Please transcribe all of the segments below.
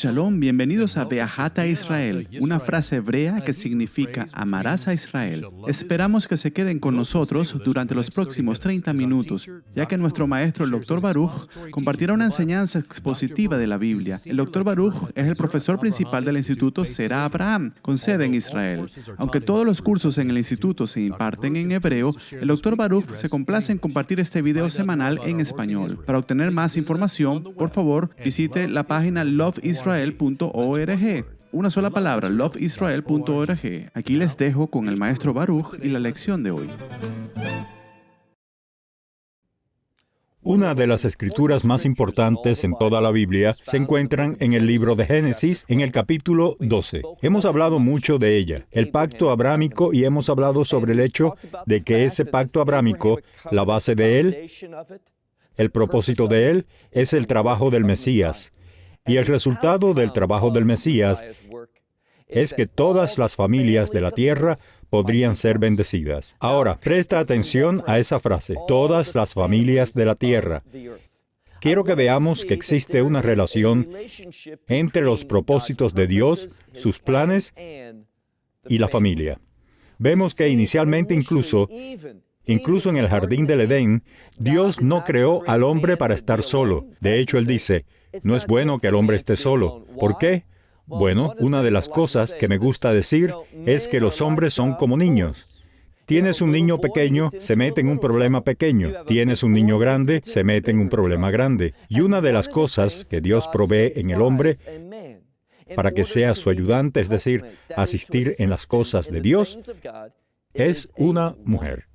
Shalom, bienvenidos a Be'ahat Israel, una frase hebrea que significa amarás a Israel. Esperamos que se queden con nosotros durante los próximos 30 minutos, ya que nuestro maestro, el Dr. Baruch, compartirá una enseñanza expositiva de la Biblia. El Dr. Baruch es el profesor principal del Instituto Será Abraham, con sede en Israel. Aunque todos los cursos en el instituto se imparten en hebreo, el Dr. Baruch se complace en compartir este video semanal en español. Para obtener más información, por favor, visite la página loveisrael.org. Una sola palabra, loveisrael.org. Aquí les dejo con el maestro Baruch y la lección de hoy. Una de las escrituras más importantes en toda la Biblia se encuentran en el libro de Génesis, en el capítulo 12. Hemos hablado mucho de ella, el pacto abrámico, y hemos hablado sobre el hecho de que ese pacto abrámico, la base de él, el propósito de él, es el trabajo del Mesías. Y el resultado del trabajo del Mesías es que todas las familias de la tierra podrían ser bendecidas. Ahora, presta atención a esa frase, todas las familias de la tierra. Quiero que veamos que existe una relación entre los propósitos de Dios, sus planes y la familia. Vemos que inicialmente incluso en el jardín del Edén, Dios no creó al hombre para estar solo. De hecho, Él dice, no es bueno que el hombre esté solo. ¿Por qué? Bueno, una de las cosas que me gusta decir es que los hombres son como niños. Tienes un niño pequeño, se mete en un problema pequeño. Tienes un niño grande, se mete en un problema grande. Y una de las cosas que Dios provee en el hombre para que sea su ayudante, es decir, asistir en las cosas de Dios, es una mujer.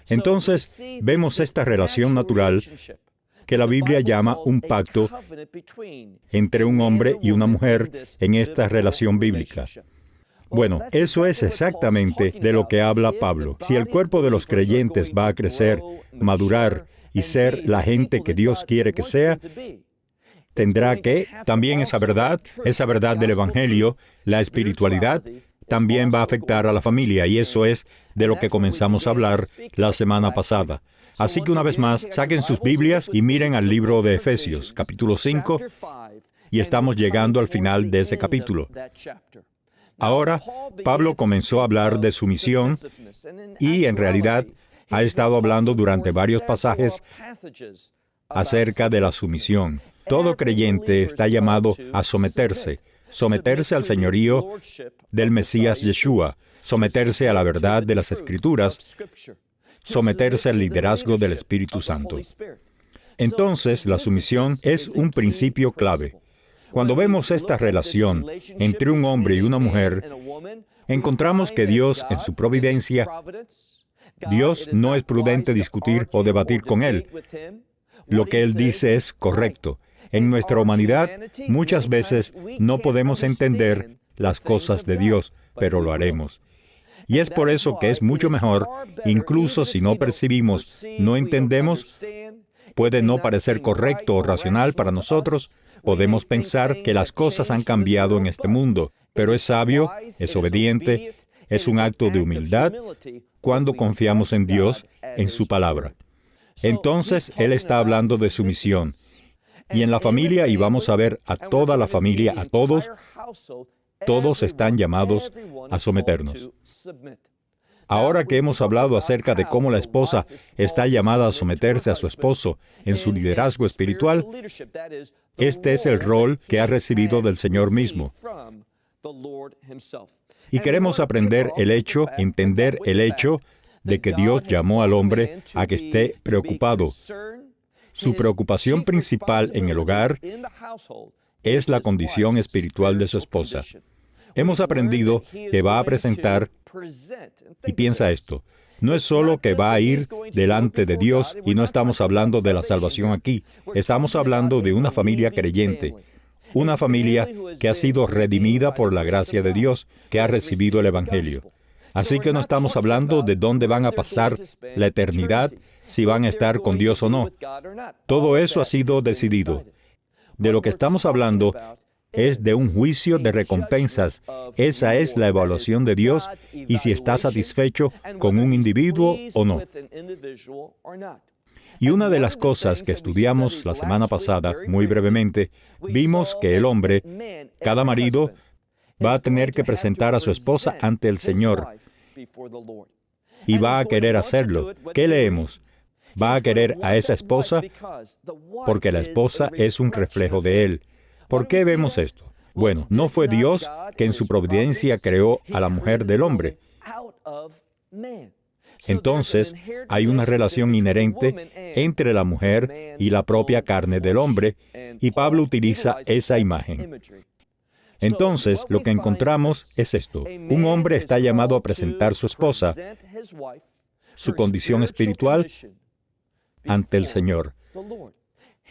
Entonces, vemos esta relación natural que la Biblia llama un pacto entre un hombre y una mujer en esta relación bíblica. Bueno, eso es exactamente de lo que habla Pablo. Si el cuerpo de los creyentes va a crecer, madurar y ser la gente que Dios quiere que sea, tendrá que, también esa verdad del Evangelio, la espiritualidad, también va a afectar a la familia, y eso es de lo que comenzamos a hablar la semana pasada. Así que una vez más, saquen sus Biblias y miren al libro de Efesios, capítulo 5, y estamos llegando al final de ese capítulo. Ahora, Pablo comenzó a hablar de su misión, y en realidad ha estado hablando durante varios pasajes acerca de la sumisión. Todo creyente está llamado a someterse al señorío del Mesías Yeshua, someterse a la verdad de las Escrituras, someterse al liderazgo del Espíritu Santo. Entonces, la sumisión es un principio clave. Cuando vemos esta relación entre un hombre y una mujer, encontramos que Dios, en su providencia, Dios no es prudente discutir o debatir con Él. Lo que Él dice es correcto. En nuestra humanidad, muchas veces no podemos entender las cosas de Dios, pero lo haremos. Y es por eso que es mucho mejor, incluso si no percibimos, no entendemos, puede no parecer correcto o racional para nosotros, podemos pensar que las cosas han cambiado en este mundo, pero es sabio, es obediente, es un acto de humildad cuando confiamos en Dios, en su palabra. Entonces, Él está hablando de sumisión. Y en la familia, y vamos a ver a toda la familia, a todos están llamados a someternos. Ahora que hemos hablado acerca de cómo la esposa está llamada a someterse a su esposo en su liderazgo espiritual, este es el rol que ha recibido del Señor mismo. Y queremos entender el hecho de que Dios llamó al hombre a que esté preocupado. Su preocupación principal en el hogar es la condición espiritual de su esposa. Hemos aprendido que va a presentar, y piensa esto, no es solo que va a ir delante de Dios, y no estamos hablando de la salvación aquí, estamos hablando de una familia creyente, una familia que ha sido redimida por la gracia de Dios, que ha recibido el Evangelio. Así que no estamos hablando de dónde van a pasar la eternidad, si van a estar con Dios o no. Todo eso ha sido decidido. De lo que estamos hablando es de un juicio de recompensas. Esa es la evaluación de Dios y si está satisfecho con un individuo o no. Y una de las cosas que estudiamos la semana pasada, muy brevemente, vimos que el hombre, cada marido, va a tener que presentar a su esposa ante el Señor. Y va a querer hacerlo. ¿Qué leemos? Va a querer a esa esposa porque la esposa es un reflejo de Él. ¿Por qué vemos esto? Bueno, no fue Dios que en su providencia creó a la mujer del hombre. Entonces, hay una relación inherente entre la mujer y la propia carne del hombre, y Pablo utiliza esa imagen. Entonces, lo que encontramos es esto. Un hombre está llamado a presentar su esposa, su condición espiritual, ante el Señor.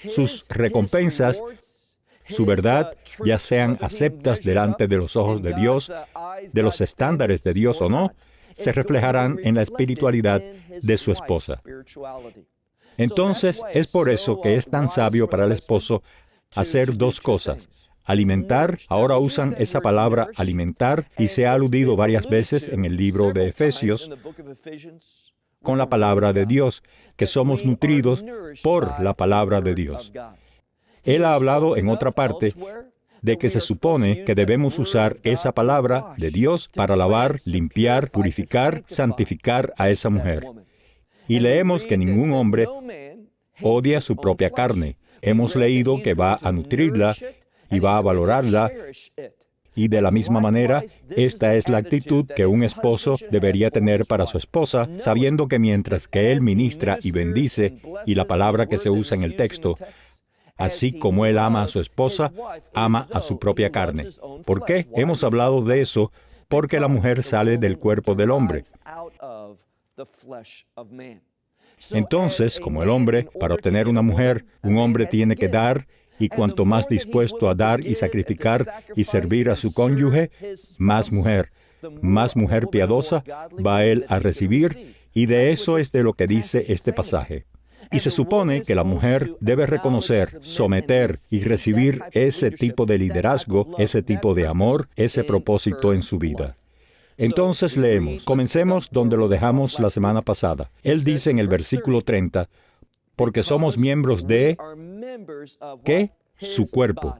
Sus recompensas, su verdad, ya sean aceptas delante de los ojos de Dios, de los estándares de Dios o no, se reflejarán en la espiritualidad de su esposa. Entonces, es por eso que es tan sabio para el esposo hacer dos cosas. Alimentar, ahora usan esa palabra alimentar, y se ha aludido varias veces en el libro de Efesios con la palabra de Dios, que somos nutridos por la palabra de Dios. Él ha hablado en otra parte de que se supone que debemos usar esa palabra de Dios para lavar, limpiar, purificar, santificar a esa mujer. Y leemos que ningún hombre odia su propia carne. Hemos leído que va a nutrirla y va a valorarla. Y de la misma manera, esta es la actitud que un esposo debería tener para su esposa, sabiendo que mientras que él ministra y bendice, y la palabra que se usa en el texto, así como él ama a su esposa, ama a su propia carne. ¿Por qué? Hemos hablado de eso porque la mujer sale del cuerpo del hombre. Entonces, como el hombre, para obtener una mujer, un hombre tiene que dar, y cuanto más dispuesto a dar y sacrificar y servir a su cónyuge, más mujer piadosa va él a recibir, y de eso es de lo que dice este pasaje. Y se supone que la mujer debe reconocer, someter y recibir ese tipo de liderazgo, ese tipo de amor, ese propósito en su vida. Entonces leemos, comencemos donde lo dejamos la semana pasada. Él dice en el versículo 30, porque somos miembros de, ¿qué? Su cuerpo.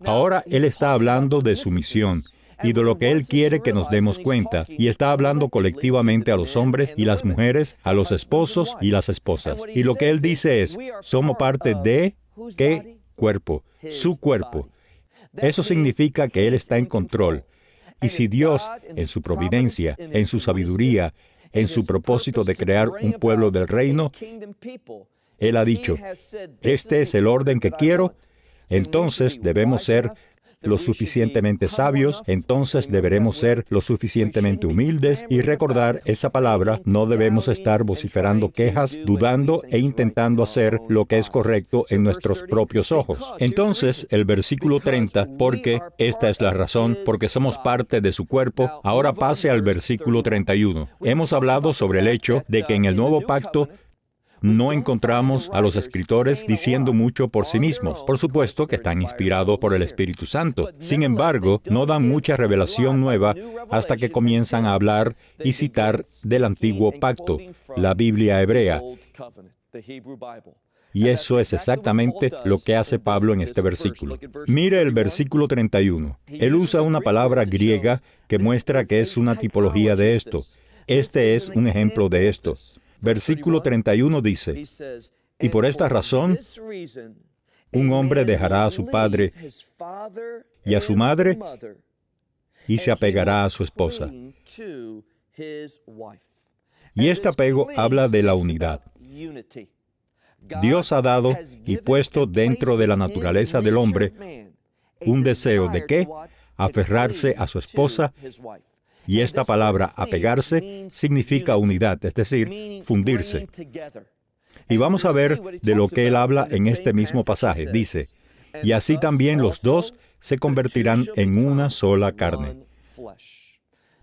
Ahora él está hablando de su misión y de lo que él quiere que nos demos cuenta, y está hablando colectivamente a los hombres y las mujeres, a los esposos y las esposas. Y lo que él dice es, somos parte de, ¿qué? Cuerpo, su cuerpo. Eso significa que él está en control. Y si Dios, en su providencia, en su sabiduría, en su propósito de crear un pueblo del reino, Él ha dicho, este es el orden que quiero, entonces debemos ser lo suficientemente sabios, entonces deberemos ser lo suficientemente humildes y recordar esa palabra. No debemos estar vociferando quejas, dudando e intentando hacer lo que es correcto en nuestros propios ojos. Entonces, el versículo 30, porque esta es la razón, porque somos parte de su cuerpo, ahora pase al versículo 31. Hemos hablado sobre el hecho de que en el nuevo pacto no encontramos a los escritores diciendo mucho por sí mismos. Por supuesto que están inspirados por el Espíritu Santo. Sin embargo, no dan mucha revelación nueva hasta que comienzan a hablar y citar del antiguo pacto, la Biblia hebrea. Y eso es exactamente lo que hace Pablo en este versículo. Mire el versículo 31. Él usa una palabra griega que muestra que es una tipología de esto. Este es un ejemplo de esto. Versículo 31 dice, y por esta razón, un hombre dejará a su padre y a su madre y se apegará a su esposa. Y este apego habla de la unidad. Dios ha dado y puesto dentro de la naturaleza del hombre un deseo de ¿qué? Aferrarse a su esposa. Y esta palabra, apegarse, significa unidad, es decir, fundirse. Y vamos a ver de lo que él habla en este mismo pasaje. Dice, y así también los dos se convertirán en una sola carne.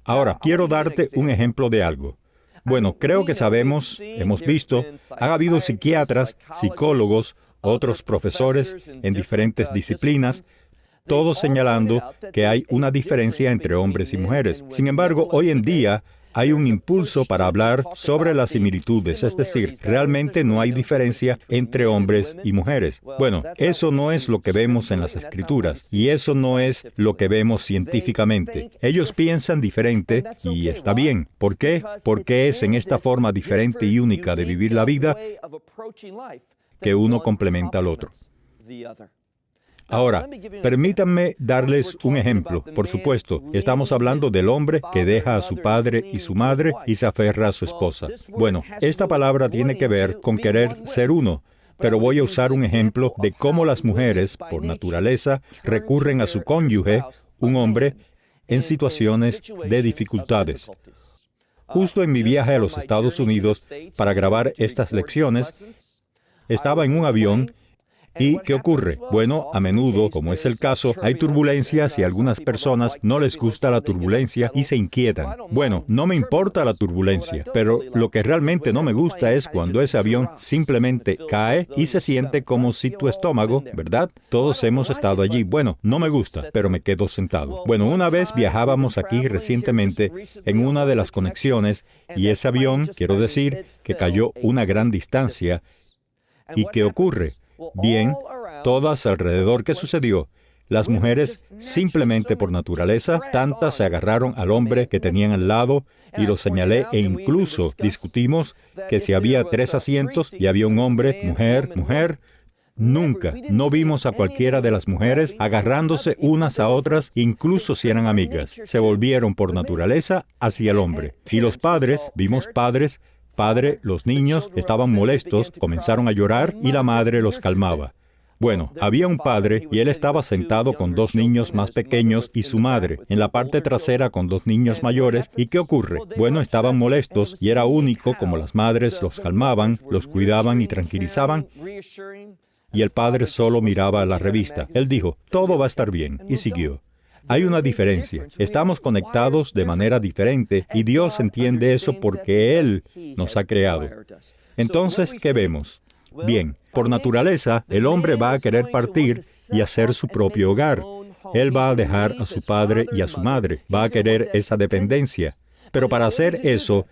Ahora, quiero darte un ejemplo de algo. Bueno, creo que sabemos, hemos visto, ha habido psiquiatras, psicólogos, otros profesores en diferentes disciplinas, todos señalando que hay una diferencia entre hombres y mujeres. Sin embargo, hoy en día hay un impulso para hablar sobre las similitudes, es decir, realmente no hay diferencia entre hombres y mujeres. Bueno, eso no es lo que vemos en las Escrituras, y eso no es lo que vemos científicamente. Ellos piensan diferente, y está bien. ¿Por qué? Porque es en esta forma diferente y única de vivir la vida que uno complementa al otro. Ahora, permítanme darles un ejemplo. Por supuesto, estamos hablando del hombre que deja a su padre y su madre y se aferra a su esposa. Bueno, esta palabra tiene que ver con querer ser uno, pero voy a usar un ejemplo de cómo las mujeres, por naturaleza, recurren a su cónyuge, un hombre, en situaciones de dificultades. Justo en mi viaje a los Estados Unidos para grabar estas lecciones, estaba en un avión. ¿Y qué ocurre? Bueno, a menudo, como es el caso, hay turbulencias y a algunas personas no les gusta la turbulencia y se inquietan. Bueno, no me importa la turbulencia, pero lo que realmente no me gusta es cuando ese avión simplemente cae y se siente como si tu estómago, ¿verdad? Todos hemos estado allí. Bueno, no me gusta, pero me quedo sentado. Bueno, una vez viajábamos aquí recientemente en una de las conexiones y ese avión, quiero decir, que cayó una gran distancia. ¿Y qué ocurre? Bien, todas alrededor, ¿qué sucedió? Las mujeres, simplemente por naturaleza, tantas se agarraron al hombre que tenían al lado y lo señalé e incluso discutimos que si había 3 asientos y había un hombre, mujer, nunca, no vimos a cualquiera de las mujeres agarrándose unas a otras, incluso si eran amigas. Se volvieron por naturaleza hacia el hombre. Y los padres, vimos padre, los niños estaban molestos, comenzaron a llorar y la madre los calmaba. Bueno, había un padre y él estaba sentado con 2 niños más pequeños y su madre, en la parte trasera con 2 niños mayores. ¿Y qué ocurre? Bueno, estaban molestos y era único como las madres los calmaban, los cuidaban y tranquilizaban. Y el padre solo miraba la revista. Él dijo, todo va a estar bien, y siguió. Hay una diferencia. Estamos conectados de manera diferente y Dios entiende eso porque Él nos ha creado. Entonces, ¿qué vemos? Bien, por naturaleza, el hombre va a querer partir y hacer su propio hogar. Él va a dejar a su padre y a su madre. Va a querer esa dependencia. Pero para hacer eso,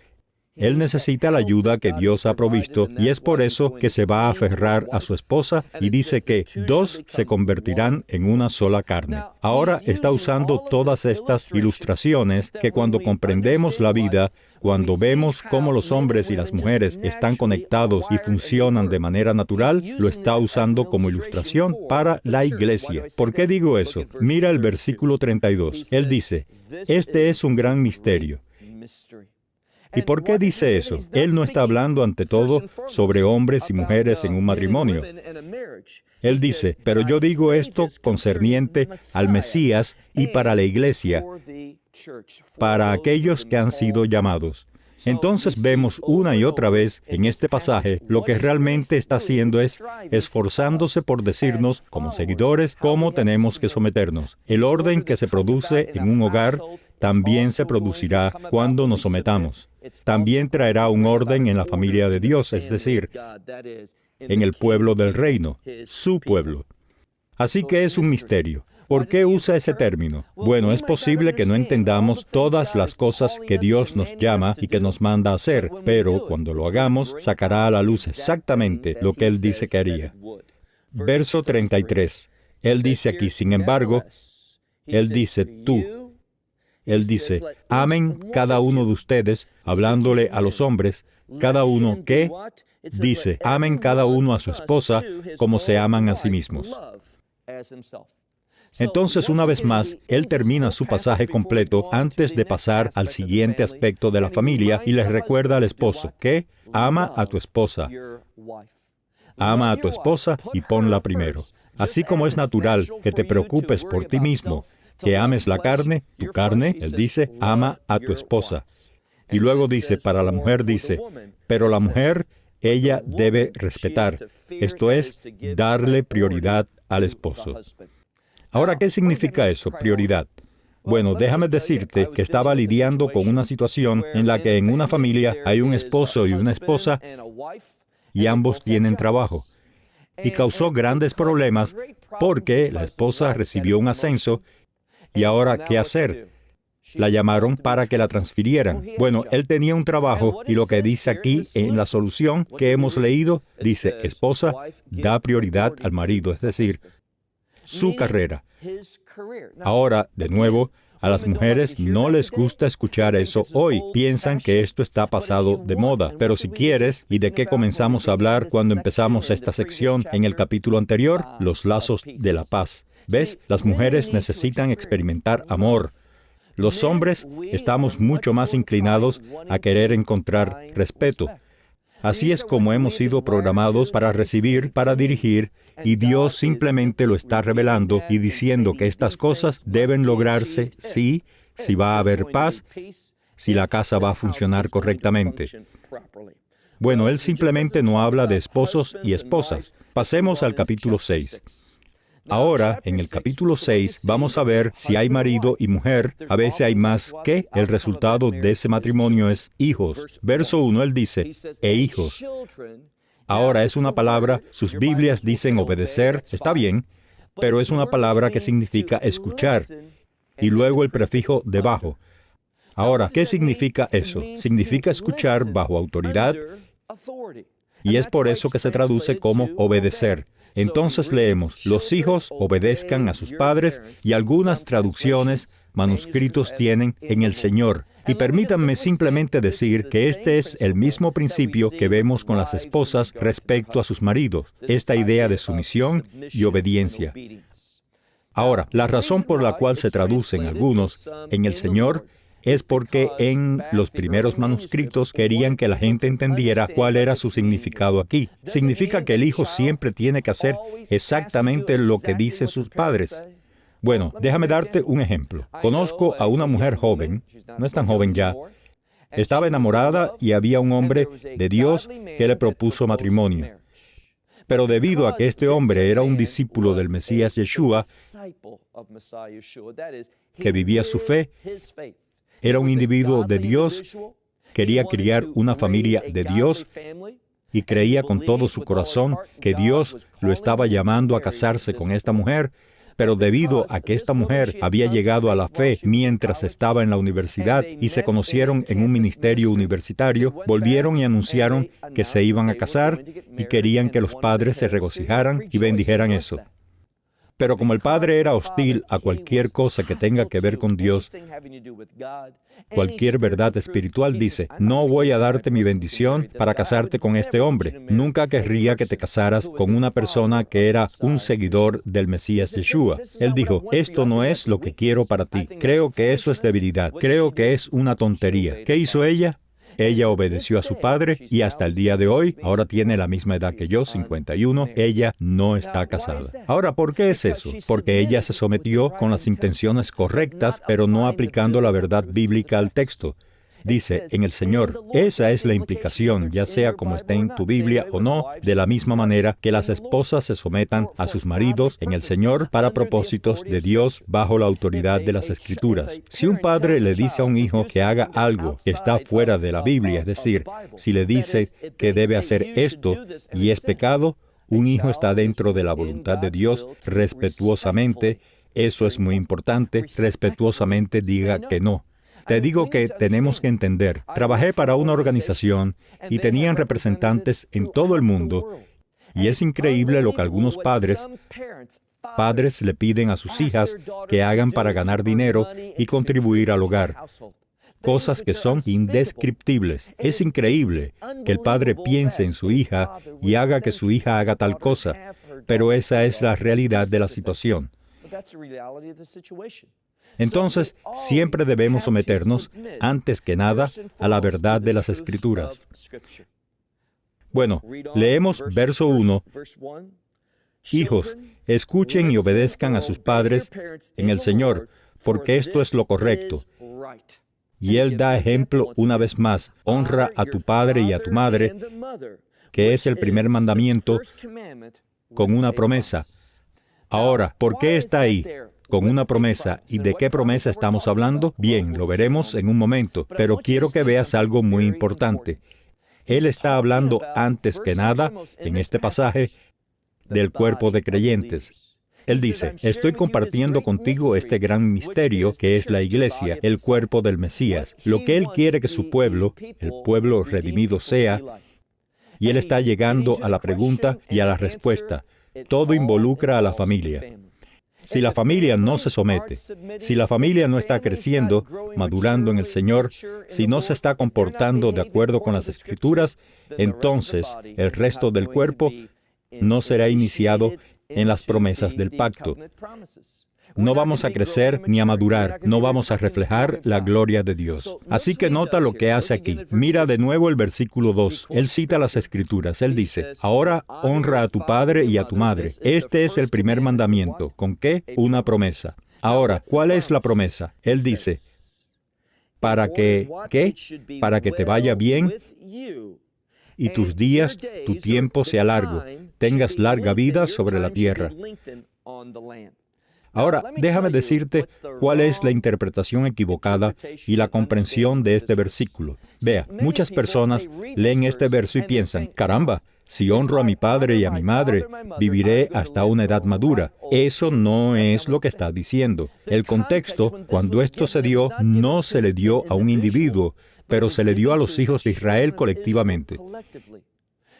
él necesita la ayuda que Dios ha provisto y es por eso que se va a aferrar a su esposa y dice que 2 se convertirán en una sola carne. Ahora está usando todas estas ilustraciones que cuando comprendemos la vida, cuando vemos cómo los hombres y las mujeres están conectados y funcionan de manera natural, lo está usando como ilustración para la iglesia. ¿Por qué digo eso? Mira el versículo 32. Él dice, este es un gran misterio. ¿Y por qué dice eso? Él no está hablando ante todo sobre hombres y mujeres en un matrimonio. Él dice, pero yo digo esto concerniente al Mesías y para la iglesia, para aquellos que han sido llamados. Entonces vemos una y otra vez en este pasaje lo que realmente está haciendo es esforzándose por decirnos, como seguidores, cómo tenemos que someternos. El orden que se produce en un hogar también se producirá cuando nos sometamos. También traerá un orden en la familia de Dios, es decir, en el pueblo del reino, su pueblo. Así que es un misterio. ¿Por qué usa ese término? Bueno, es posible que no entendamos todas las cosas que Dios nos llama y que nos manda a hacer, pero cuando lo hagamos, sacará a la luz exactamente lo que Él dice que haría. Verso 33. Él dice aquí, sin embargo, Él dice, tú. Él dice, amen cada uno de ustedes, hablándole a los hombres, cada uno que, dice, amen cada uno a su esposa como se aman a sí mismos. Entonces, una vez más, él termina su pasaje completo antes de pasar al siguiente aspecto de la familia y les recuerda al esposo que ama a tu esposa. Ama a tu esposa y ponla primero. Así como es natural que te preocupes por ti mismo, que ames la carne, tu carne, él dice, ama a tu esposa. Y luego dice, para la mujer dice, pero la mujer, ella debe respetar, esto es, darle prioridad al esposo. Ahora, ¿qué significa eso, prioridad? Bueno, déjame decirte que estaba lidiando con una situación en la que en una familia hay un esposo y una esposa y ambos tienen trabajo. Y causó grandes problemas porque la esposa recibió un ascenso y ahora, ¿qué hacer? La llamaron para que la transfirieran. Bueno, él tenía un trabajo y lo que dice aquí en la solución que hemos leído, dice, esposa, da prioridad al marido, es decir, su carrera. Ahora, de nuevo, a las mujeres no les gusta escuchar eso hoy. Piensan que esto está pasado de moda. Pero si quieres, ¿y de qué comenzamos a hablar cuando empezamos esta sección en el capítulo anterior? Los lazos de la paz. ¿Ves? Las mujeres necesitan experimentar amor. Los hombres estamos mucho más inclinados a querer encontrar respeto. Así es como hemos sido programados para recibir, para dirigir, y Dios simplemente lo está revelando y diciendo que estas cosas deben lograrse si va a haber paz, si la casa va a funcionar correctamente. Bueno, Él simplemente no habla de esposos y esposas. Pasemos al capítulo 6. Ahora, en el capítulo 6, vamos a ver si hay marido y mujer. A veces hay más que el resultado de ese matrimonio es hijos. Verso 1, él dice, e hijos. Ahora es una palabra, sus Biblias dicen obedecer, está bien, pero es una palabra que significa escuchar. Y luego el prefijo debajo. Ahora, ¿qué significa eso? Significa escuchar bajo autoridad, y es por eso que se traduce como obedecer. Entonces leemos, los hijos obedezcan a sus padres, y algunas traducciones, manuscritos tienen en el Señor. Y permítanme simplemente decir que este es el mismo principio que vemos con las esposas respecto a sus maridos, esta idea de sumisión y obediencia. Ahora, la razón por la cual se traducen algunos en el Señor es porque en los primeros manuscritos querían que la gente entendiera cuál era su significado aquí. Significa que el hijo siempre tiene que hacer exactamente lo que dicen sus padres. Bueno, déjame darte un ejemplo. Conozco a una mujer joven, no es tan joven ya, estaba enamorada y había un hombre de Dios que le propuso matrimonio. Pero debido a que este hombre era un discípulo del Mesías Yeshua, que vivía su fe, era un individuo de Dios, quería criar una familia de Dios y creía con todo su corazón que Dios lo estaba llamando a casarse con esta mujer, pero debido a que esta mujer había llegado a la fe mientras estaba en la universidad y se conocieron en un ministerio universitario, volvieron y anunciaron que se iban a casar y querían que los padres se regocijaran y bendijeran eso. Pero como el padre era hostil a cualquier cosa que tenga que ver con Dios, cualquier verdad espiritual, dice, no voy a darte mi bendición para casarte con este hombre. Nunca querría que te casaras con una persona que era un seguidor del Mesías Yeshua. Él dijo, esto no es lo que quiero para ti. Creo que eso es debilidad. Creo que es una tontería. ¿Qué hizo ella? Ella obedeció a su padre y hasta el día de hoy, ahora tiene la misma edad que yo, 51, ella no está casada. Ahora, ¿por qué es eso? Porque ella se sometió con las intenciones correctas, pero no aplicando la verdad bíblica al texto. Dice, en el Señor. Esa es la implicación, ya sea como esté en tu Biblia o no, de la misma manera que las esposas se sometan a sus maridos en el Señor para propósitos de Dios bajo la autoridad de las Escrituras. Si un padre le dice a un hijo que haga algo que está fuera de la Biblia, es decir, si le dice que debe hacer esto y es pecado, un hijo está dentro de la voluntad de Dios respetuosamente. Eso es muy importante, respetuosamente diga que no. Te digo que tenemos que entender. Trabajé para una organización y tenían representantes en todo el mundo, y es increíble lo que algunos padres le piden a sus hijas que hagan para ganar dinero y contribuir al hogar. Cosas que son indescriptibles. Es increíble que el padre piense en su hija y haga que su hija haga tal cosa, pero esa es la realidad de la situación. Entonces, siempre debemos someternos, antes que nada, a la verdad de las Escrituras. Bueno, leemos verso 1. Hijos, escuchen y obedezcan a sus padres en el Señor, porque esto es lo correcto. Y Él da ejemplo una vez más, honra a tu padre y a tu madre, que es el primer mandamiento, con una promesa. Ahora, ¿por qué está ahí? Con una promesa. ¿Y de qué promesa estamos hablando? Bien, lo veremos en un momento, pero quiero que veas algo muy importante. Él está hablando antes que nada, en este pasaje, del cuerpo de creyentes. Él dice, estoy compartiendo contigo este gran misterio que es la iglesia, el cuerpo del Mesías, lo que Él quiere que su pueblo, el pueblo redimido sea, y Él está llegando a la pregunta y a la respuesta. Todo involucra a la familia. Si la familia no se somete, si la familia no está creciendo, madurando en el Señor, si no se está comportando de acuerdo con las Escrituras, entonces el resto del cuerpo no será iniciado en las promesas del pacto. No vamos a crecer ni a madurar, no vamos a reflejar la gloria de Dios. Así que nota lo que hace aquí. Mira de nuevo el versículo 2. Él cita las Escrituras. Él dice, ahora honra a tu padre y a tu madre. Este es el primer mandamiento. ¿Con qué? Una promesa. Ahora, ¿cuál es la promesa? Él dice, para que, ¿qué? Para que te vaya bien y tus días, tu tiempo sea largo, tengas larga vida sobre la tierra. Ahora, déjame decirte cuál es la interpretación equivocada y la comprensión de este versículo. Vea, muchas personas leen este verso y piensan, caramba, si honro a mi padre y a mi madre, viviré hasta una edad madura. Eso no es lo que está diciendo. El contexto, cuando esto se dio, no se le dio a un individuo, pero se le dio a los hijos de Israel colectivamente.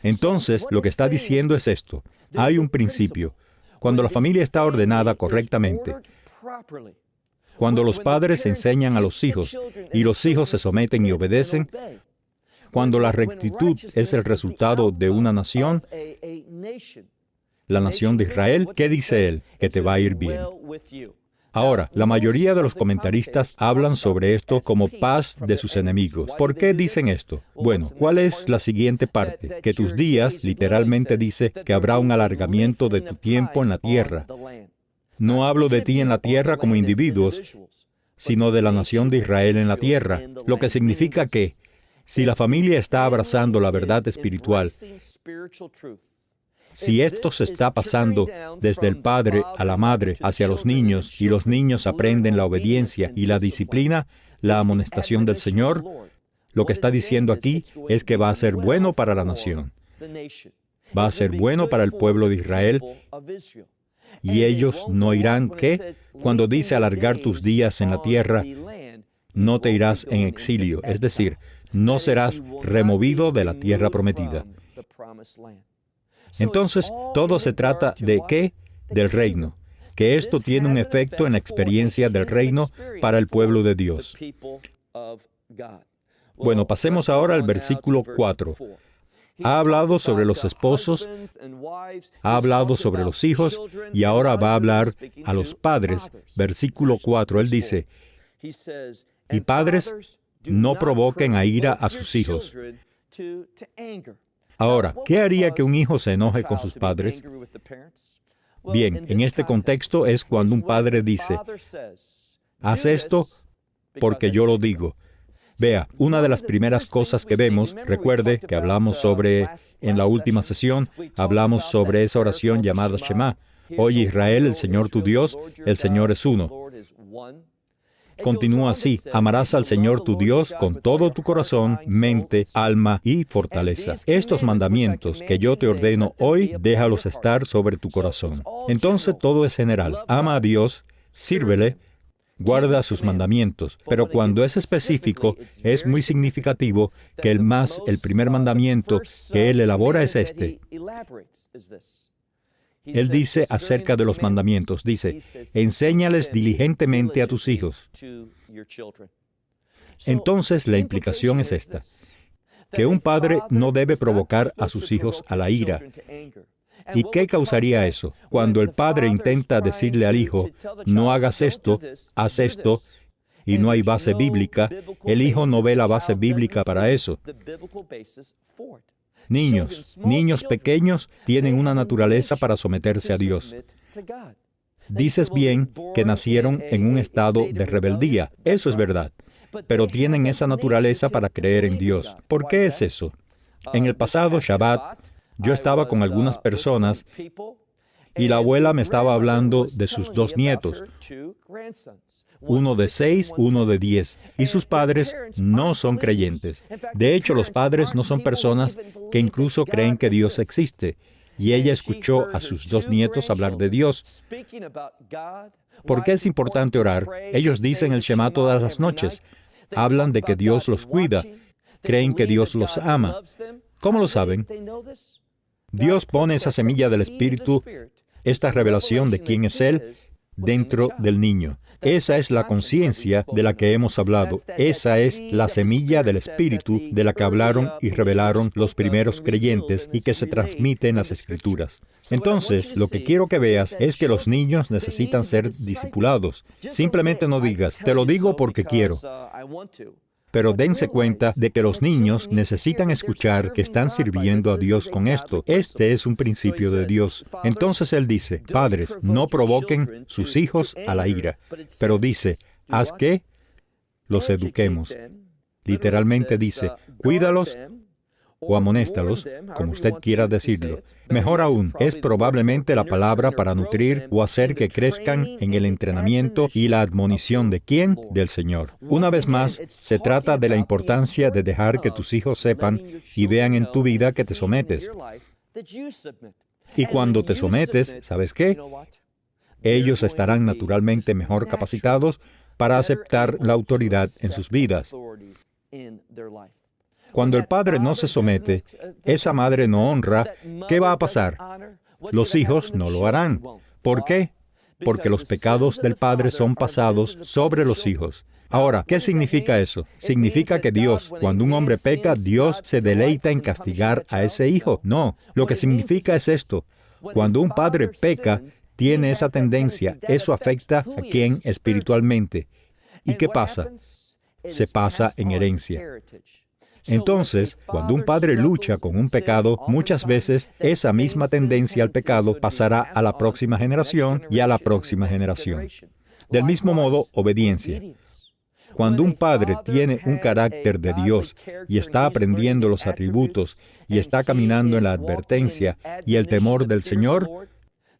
Entonces, lo que está diciendo es esto. Hay un principio. Cuando la familia está ordenada correctamente, cuando los padres enseñan a los hijos y los hijos se someten y obedecen, cuando la rectitud es el resultado de una nación, la nación de Israel, ¿qué dice él? Que te va a ir bien. Ahora, la mayoría de los comentaristas hablan sobre esto como paz de sus enemigos. ¿Por qué dicen esto? Bueno, ¿cuál es la siguiente parte? Que tus días, literalmente dice, que habrá un alargamiento de tu tiempo en la tierra. No hablo de ti en la tierra como individuos, sino de la nación de Israel en la tierra, lo que significa que, si la familia está abrazando la verdad espiritual, si esto se está pasando desde el padre a la madre hacia los niños y los niños aprenden la obediencia y la disciplina, la amonestación del Señor, lo que está diciendo aquí es que va a ser bueno para la nación. Va a ser bueno para el pueblo de Israel y ellos no irán, ¿qué? Cuando dice alargar tus días en la tierra, no te irás en exilio, es decir, no serás removido de la tierra prometida. Entonces, todo se trata de ¿qué? Del reino. Que esto tiene un efecto en la experiencia del reino para el pueblo de Dios. Bueno, pasemos ahora al versículo 4. Ha hablado sobre los esposos, ha hablado sobre los hijos, y ahora va a hablar a los padres. Versículo 4, él dice, y padres, no provoquen a ira a sus hijos. Ahora, ¿qué haría que un hijo se enoje con sus padres? Bien, en este contexto es cuando un padre dice, haz esto porque yo lo digo. Vea, una de las primeras cosas que vemos, recuerde que hablamos sobre, en la última sesión, hablamos sobre esa oración llamada Shema. Oye Israel, el Señor tu Dios, el Señor es uno. Continúa así, amarás al Señor tu Dios con todo tu corazón, mente, alma y fortaleza. Estos mandamientos que yo te ordeno hoy, déjalos estar sobre tu corazón. Entonces todo es general. Ama a Dios, sírvele, guarda sus mandamientos. Pero cuando es específico, es muy significativo que el primer mandamiento que Él elabora es este. Él dice acerca de los mandamientos, dice, enséñales diligentemente a tus hijos. Entonces, la implicación es esta, que un padre no debe provocar a sus hijos a la ira. ¿Y qué causaría eso? Cuando el padre intenta decirle al hijo, no hagas esto, haz esto, y no hay base bíblica, el hijo no ve la base bíblica para eso. Niños pequeños tienen una naturaleza para someterse a Dios. Dices bien que nacieron en un estado de rebeldía. Eso es verdad. Pero tienen esa naturaleza para creer en Dios. ¿Por qué es eso? En el pasado Shabbat, yo estaba con algunas personas y la abuela me estaba hablando de sus 2 nietos. Uno de 6, uno de 10. Y sus padres no son creyentes. De hecho, los padres no son personas que incluso creen que Dios existe. y ella escuchó a sus 2 nietos hablar de Dios. ¿Por qué es importante orar? Ellos dicen el Shema todas las noches. Hablan de que Dios los cuida. Creen que Dios los ama. ¿Cómo lo saben? Dios pone esa semilla del Espíritu, esta revelación de quién es Él, dentro del niño. Esa es la conciencia de la que hemos hablado. Esa es la semilla del Espíritu de la que hablaron y revelaron los primeros creyentes y que se transmite en las Escrituras. Entonces, lo que quiero que veas es que los niños necesitan ser discipulados. Simplemente no digas, te lo digo porque quiero. Pero dense cuenta de que los niños necesitan escuchar que están sirviendo a Dios con esto. Este es un principio de Dios. Entonces Él dice, padres, no provoquen sus hijos a la ira. Pero dice, haz que los eduquemos. Literalmente dice, cuídalos o amonéstalos, como usted quiera decirlo. Mejor aún, es probablemente la palabra para nutrir o hacer que crezcan en el entrenamiento y la admonición de ¿quién? Del Señor. Una vez más, se trata de la importancia de dejar que tus hijos sepan y vean en tu vida que te sometes. Y cuando te sometes, ¿sabes qué? Ellos estarán naturalmente mejor capacitados para aceptar la autoridad en sus vidas. Cuando el padre no se somete, esa madre no honra, ¿qué va a pasar? Los hijos no lo harán. ¿Por qué? Porque los pecados del padre son pasados sobre los hijos. Ahora, ¿qué significa eso? Significa que Dios, cuando un hombre peca, Dios se deleita en castigar a ese hijo. No, lo que significa es esto. Cuando un padre peca, tiene esa tendencia, eso afecta a quién espiritualmente. ¿Y qué pasa? Se pasa en herencia. Entonces, cuando un padre lucha con un pecado, muchas veces esa misma tendencia al pecado pasará a la próxima generación y a la próxima generación. Del mismo modo, obediencia. Cuando un padre tiene un carácter de Dios y está aprendiendo los atributos y está caminando en la advertencia y el temor del Señor,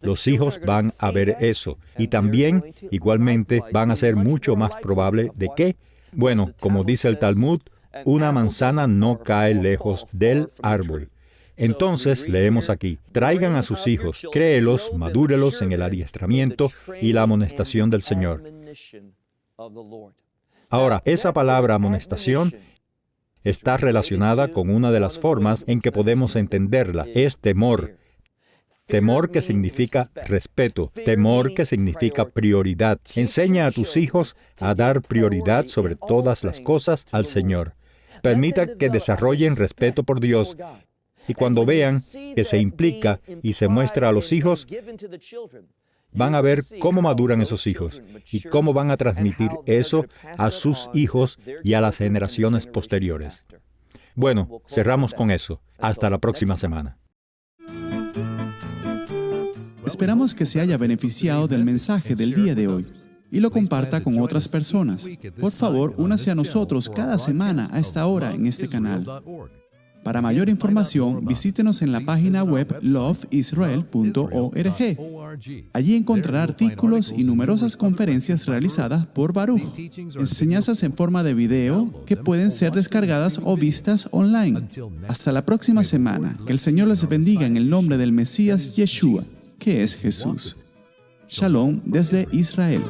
los hijos van a ver eso. Y también, igualmente, van a ser mucho más probable de que, bueno, como dice el Talmud, una manzana no cae lejos del árbol. Entonces, leemos aquí, traigan a sus hijos, créelos, madúrelos en el adiestramiento y la amonestación del Señor. Ahora, esa palabra amonestación está relacionada con una de las formas en que podemos entenderla, es temor. Temor que significa respeto, temor que significa prioridad. Enseña a tus hijos a dar prioridad sobre todas las cosas al Señor. Permita que desarrollen respeto por Dios. Y cuando vean que se implica y se muestra a los hijos, van a ver cómo maduran esos hijos y cómo van a transmitir eso a sus hijos y a las generaciones posteriores. Bueno, cerramos con eso. Hasta la próxima semana. Esperamos que se haya beneficiado del mensaje del día de hoy y lo comparta con otras personas. Por favor, únase a nosotros cada semana a esta hora en este canal. Para mayor información, visítenos en la página web loveisrael.org. Allí encontrará artículos y numerosas conferencias realizadas por Baruch, enseñanzas en forma de video que pueden ser descargadas o vistas online. Hasta la próxima semana. Que el Señor les bendiga en el nombre del Mesías Yeshua, que es Jesús. Shalom desde Israel.